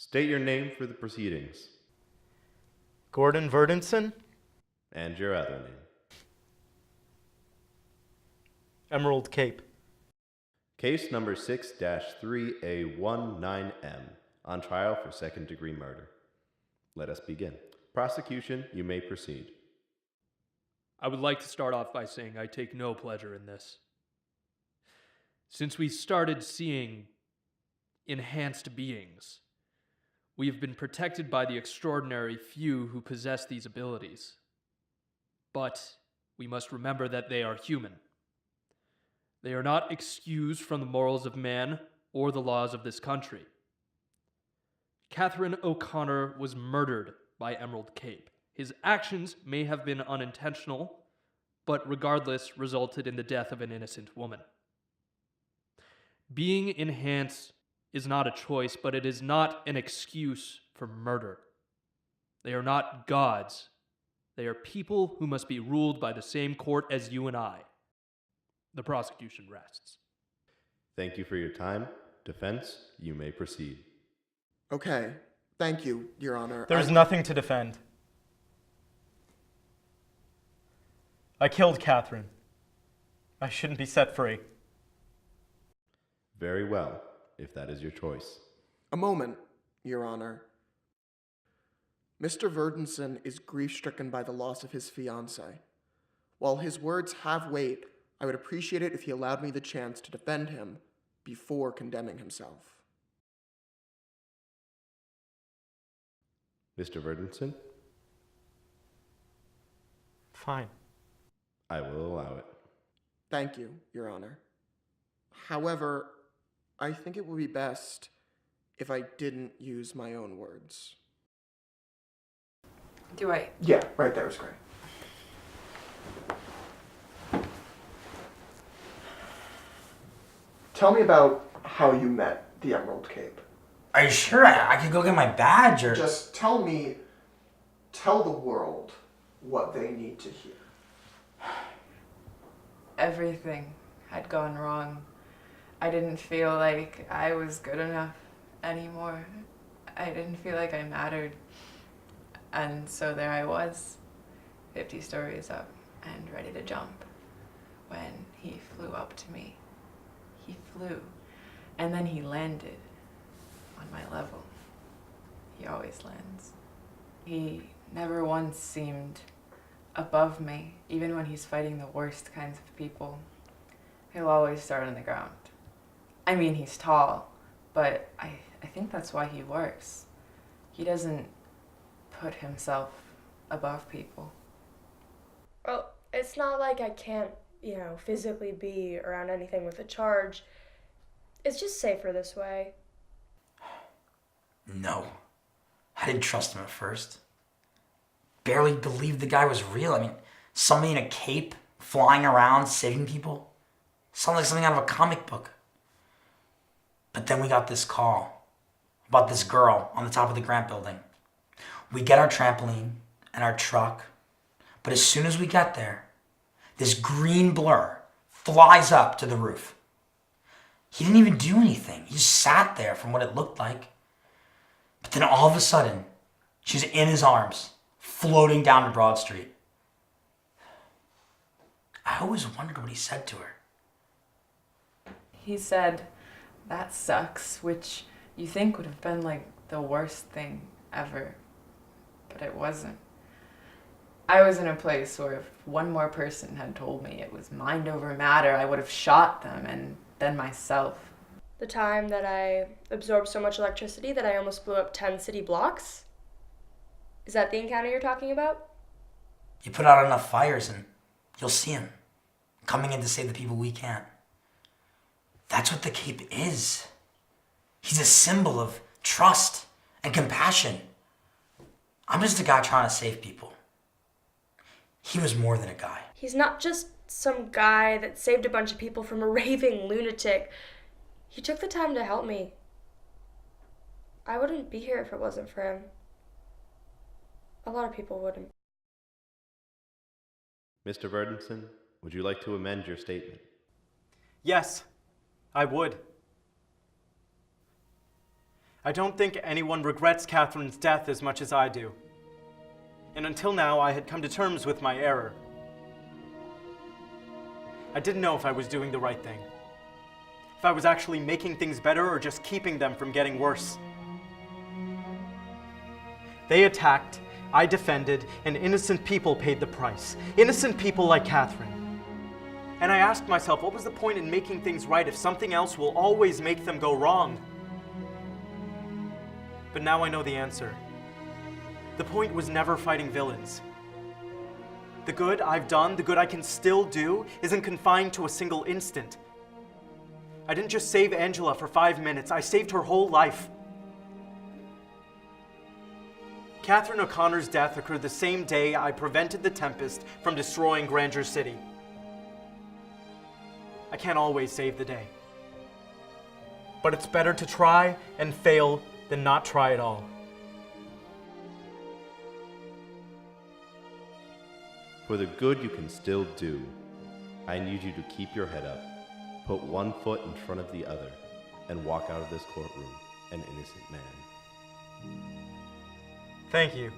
State your name for the proceedings. Gordon Verdenson? And your other name. Emerald Cape. Case number 6-3A19M, on trial for second-degree murder. Let us begin. Prosecution, you may proceed. I would like to start off by saying I take no pleasure in this. Since we started seeing enhanced beings, we have been protected by the extraordinary few who possess these abilities. But we must remember that they are human. They are not excused from the morals of man or the laws of this country. Catherine O'Connor was murdered by Emerald Cape. His actions may have been unintentional, but regardless resulted in the death of an innocent woman. Being enhanced is not a choice, but it is not an excuse for murder. They are not gods. They are people who must be ruled by the same court as you and I. The prosecution rests. Thank you for your time. Defense, you may proceed. Okay. Thank you, Your Honor. There's nothing to defend. I killed Catherine. I shouldn't be set free. Very well, if that is your choice. A moment, Your Honor. Mr. Verdenson is grief-stricken by the loss of his fiancée. While his words have weight, I would appreciate it if he allowed me the chance to defend him before condemning himself. Mr. Verdenson, Fine. I will allow it. Thank you, Your Honor. However, I think it would be best if I didn't use my own words. Do I? Yeah, right there is great. Tell me about how you met the Emerald Cape. Are you sure I could go get my badge or? Just tell the world what they need to hear. Everything had gone wrong. I didn't feel like I was good enough anymore. I didn't feel like I mattered. And so there I was, 50 stories up and ready to jump when he flew up to me. He flew, and then he landed on my level. He always lands. He never once seemed above me, even when he's fighting the worst kinds of people. He'll always start on the ground. I mean, he's tall, but I think that's why he works. He doesn't put himself above people. Well, it's not like I can't, physically be around anything with a charge. It's just safer this way. No. I didn't trust him at first. Barely believed the guy was real. I mean, somebody in a cape, flying around, saving people. Sounds like something out of a comic book. But then we got this call about this girl on the top of the Grant building. We get our trampoline and our truck, but as soon as we get there, this green blur flies up to the roof. He didn't even do anything. He just sat there from what it looked like. But then all of a sudden, she's in his arms, floating down to Broad Street. I always wondered what he said to her. He said, "That sucks," which you think would have been like the worst thing ever, but it wasn't. I was in a place where if one more person had told me it was mind over matter, I would have shot them and then myself. The time that I absorbed so much electricity that I almost blew up 10 city blocks? Is that the encounter you're talking about? You put out enough fires and you'll see him coming in to save the people we can't. That's what the cape is. He's a symbol of trust and compassion. I'm just a guy trying to save people. He was more than a guy. He's not just some guy that saved a bunch of people from a raving lunatic. He took the time to help me. I wouldn't be here if it wasn't for him. A lot of people wouldn't. Mr. Verdenson, would you like to amend your statement? Yes, I would. I don't think anyone regrets Catherine's death as much as I do. And until now, I had come to terms with my error. I didn't know if I was doing the right thing. If I was actually making things better or just keeping them from getting worse. They attacked, I defended, and innocent people paid the price. Innocent people like Catherine. And I asked myself, what was the point in making things right if something else will always make them go wrong? But now I know the answer. The point was never fighting villains. The good I've done, the good I can still do, isn't confined to a single instant. I didn't just save Angela for 5 minutes, I saved her whole life. Catherine O'Connor's death occurred the same day I prevented the Tempest from destroying Granger City. I can't always save the day. But it's better to try and fail than not try at all. For the good you can still do, I need you to keep your head up, put one foot in front of the other, and walk out of this courtroom an innocent man. Thank you.